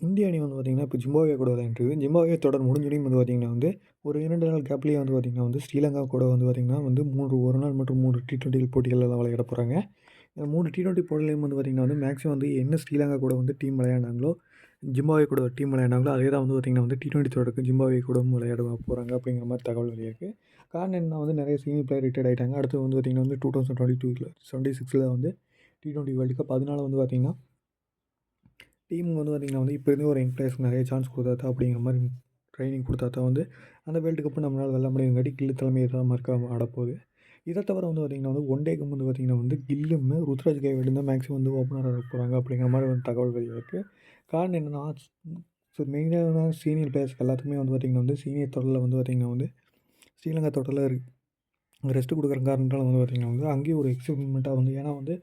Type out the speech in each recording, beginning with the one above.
இந்திய அணி வந்து பார்த்திங்கன்னா, இப்போ ஜிம்பாப்வே கூட விளையாண்டுருக்கு. ஜிம்பாப்வே தொடர் முடிஞ்சோனையும் வந்து பார்த்திங்கன்னா வந்து, ஒரு 2 நாள் கேப்லேயே வந்து பார்த்திங்கன்னா வந்து, ஸ்ரீலங்கா கூட வந்து பார்த்திங்கன்னா வந்து 3 1 நாள் மற்றும் 3 T20 போட்டிகள்லாம் விளையாட போகிறாங்க. இந்த 3 T20 போட்டிலையும் வந்து பார்த்திங்கன்னா வந்து, மேக்ஸிமம் வந்து என்ன ஸ்ரீலங்கா கூட வந்து டீம் விளையாண்டாங்களோ, ஜிம்பாப்வே கூட ஒரு டீம் விளையாண்டாங்களோ, அதே தான் வந்து பார்த்திங்கன்னா வந்து T20 தொடருக்கு ஜிம்பாப்வே கூடவும் விளையாட போகிறாங்க அப்படிங்கிற மாரி தகவல் வெளியாயிருக்கு. காரணம் என்னன்னா வந்து, நிறைய சீனியர் பிளேயர் ரிட்டயர்ட் ஆயிட்டாங்க. அடுத்து வந்து பார்த்திங்கன்னா வந்து 2022ல 26ல வந்து T20 வேர்ல்டு கப். அதனால வந்து பார்த்திங்கன்னா டீம் வந்து பார்த்திங்கன்னா வந்து, இப்போ இருந்தே ஒரு யங் பிளேயர்ஸ்க்கு நிறைய சான்ஸ் கொடுத்தா தான் அப்படிங்கிற மாரி ட்ரைனிங் கொடுத்தா தான் வந்து, அந்த வேர்ல்டு கப்பு நம்மளால வெல்ல முடியுங்காட்டி கில்லு தலைமை தான் மறுக்க ஆடப்போகுது. இதை தவிர வந்து பார்த்திங்கன்னா வந்து, ஒன் டேக்கு வந்து பார்த்திங்கன்னா வந்து, கில்லும் ருத்ராஜ் கைக்வாடும் தான் மேக்ஸிமம் வந்து ஓப்பனரா இருக்க போகிறாங்க அப்படிங்கிற மாரி வந்து தகவல் வெளியாயிருக்கு. காரணம் என்னன்னா, ஸோ மெயினான சீனியர் பிளேயர்ஸ்க்கு எல்லாத்துக்குமே வந்து பார்த்திங்கன்னா வந்து, சீனியர் தொடரில் வந்து பார்த்திங்கன்னா வந்து, ஸ்ரீலங்கா தொடரில் ரெஸ்ட் கொடுக்குற காரணத்தால வந்து பார்த்திங்கன்னா வந்து, அங்கேயும் ஒரு எக்ஸ்பெரிமெண்ட்டாக வந்து ஏன்னா வந்து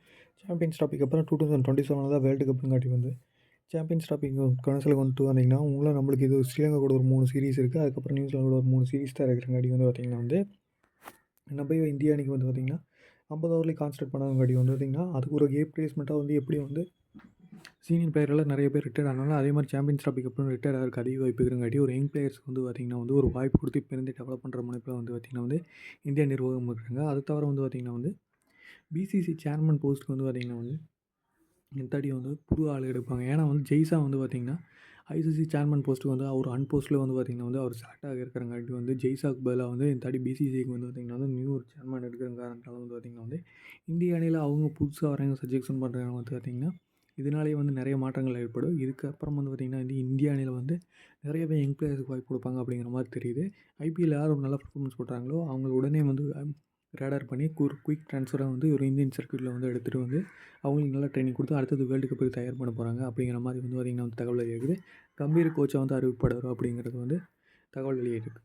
சாம்பியன்ஸ் ட்ராஃபிக்கு அப்புறம் 2027 தான் வேர்ல்டு கப்புங்காட்டி வந்து சாம்பியன்ஸ் ட்ராஃபி கடைசியில் கொண்டு வந்தீங்கன்னா, உங்களும் நம்மளுக்கு இது ஸ்ரீலங்கா கூட ஒரு 3 சீரிஸ் இருக்குது. அதுக்கப்புறம் நியூசிலாந்து கூட ஒரு 3 சீரிஸ் தான் இருக்கிறங்காட்டி வந்து பார்த்திங்கன்னா வந்து, நம்ம இந்திய அணிக்கு வந்து பார்த்திங்கன்னா 50 ஓவர்லேயே கான்சன்ட்ரேட் பண்ணாதங்காட்டி வந்து பார்த்திங்கன்னா, அதுக்கு ஒரு ரீப்ளேஸ்மெண்ட்டாக வந்து எப்படி வந்து சீனியர் பிளேயர்லாம் நிறைய பேர் ரிட்டயர்ட் ஆனாலும், அதே மாதிரி சாம்பியன்ஸ் ட்ராஃபிக்கு அப்புறம் ரிட்டயர் ஆகிறதுக்கு அதிக வாய்ப்பு இருக்கிறங்காட்டி, ஒரு யங் பிளேயர்ஸ்க்கு வந்து பார்த்திங்கன்னா வந்து ஒரு வாய்ப்பு கொடுத்து இப்போ இருந்தே டெவலப் பண்ணுற முனைப்பில வந்து பார்த்திங்கன்னா வந்து, இந்திய நிர்வாகம் இருக்காங்க. அது தவிர வந்து பார்த்திங்கன்னா வந்து, பிசிசி சேர்மன் போஸ்ட்டுக்கு வந்து பார்த்திங்கன்னா வந்து, இந்த தாட்டி வந்து புது ஆள் எடுப்பாங்க. ஏன்னா வந்து ஜெய்ஸா வந்து பார்த்திங்கன்னா, ஐசிசி சேர்மன் போஸ்ட்டுக்கு வந்து அவர் அன்போஸ்ட்டில் வந்து பார்த்திங்கன்னா வந்து அவர் செலக்ட் ஆகியிருக்கிறங்காட்டி வந்து ஜெய்ஸாக்கு பதிலாக வந்து இந்த தாட்டி பிசிசிக்கு வந்து பார்த்திங்கன்னா வந்து நியூ ஒரு சேர்மன் எடுக்கிற காரணத்தால வந்து பார்த்திங்கன்னா வந்து, இந்திய அணியில் அவங்க புதுசாக வரவங்க சஜெக்ஷன் பண்ணுறவங்க வந்து பார்த்திங்கன்னா, இதனாலேயே வந்து நிறைய மாற்றங்கள் ஏற்படும். இதுக்கப்புறம் வந்து பார்த்திங்கன்னா வந்து இந்திய அணியில் வந்து நிறையவே யங் பிளேயர்ஸ்க்கு வாய்ப்பு கொடுப்பாங்க அப்படிங்கிற மாதிரி தெரியுது. ஐபிஎல் யார் ஒரு நல்ல பெர்ஃபார்மன்ஸ் போடுறாங்களோ, அவங்க உடனே வந்து ரேடார் பண்ணி குயிக் ட்ரான்ஸ்ஃபராக வந்து ஒரு இந்தியன் சர்க்யூட்டில் வந்து எடுத்துகிட்டு வந்து அவங்களுக்கு நல்லா ட்ரைனிங் கொடுத்து அடுத்தது வேர்ல்டு கப்புக்கு தயார் பண்ண போகிறாங்க அப்படிங்கிற மாதிரி வந்து பார்த்திங்கன்னா வந்து தகவல் வெளியாகுது. கம்பீர் கோச்சை வந்து அறிவிக்கப்படுவார் அப்படிங்கிறது வந்து தகவல் வெளியாகிருக்கு.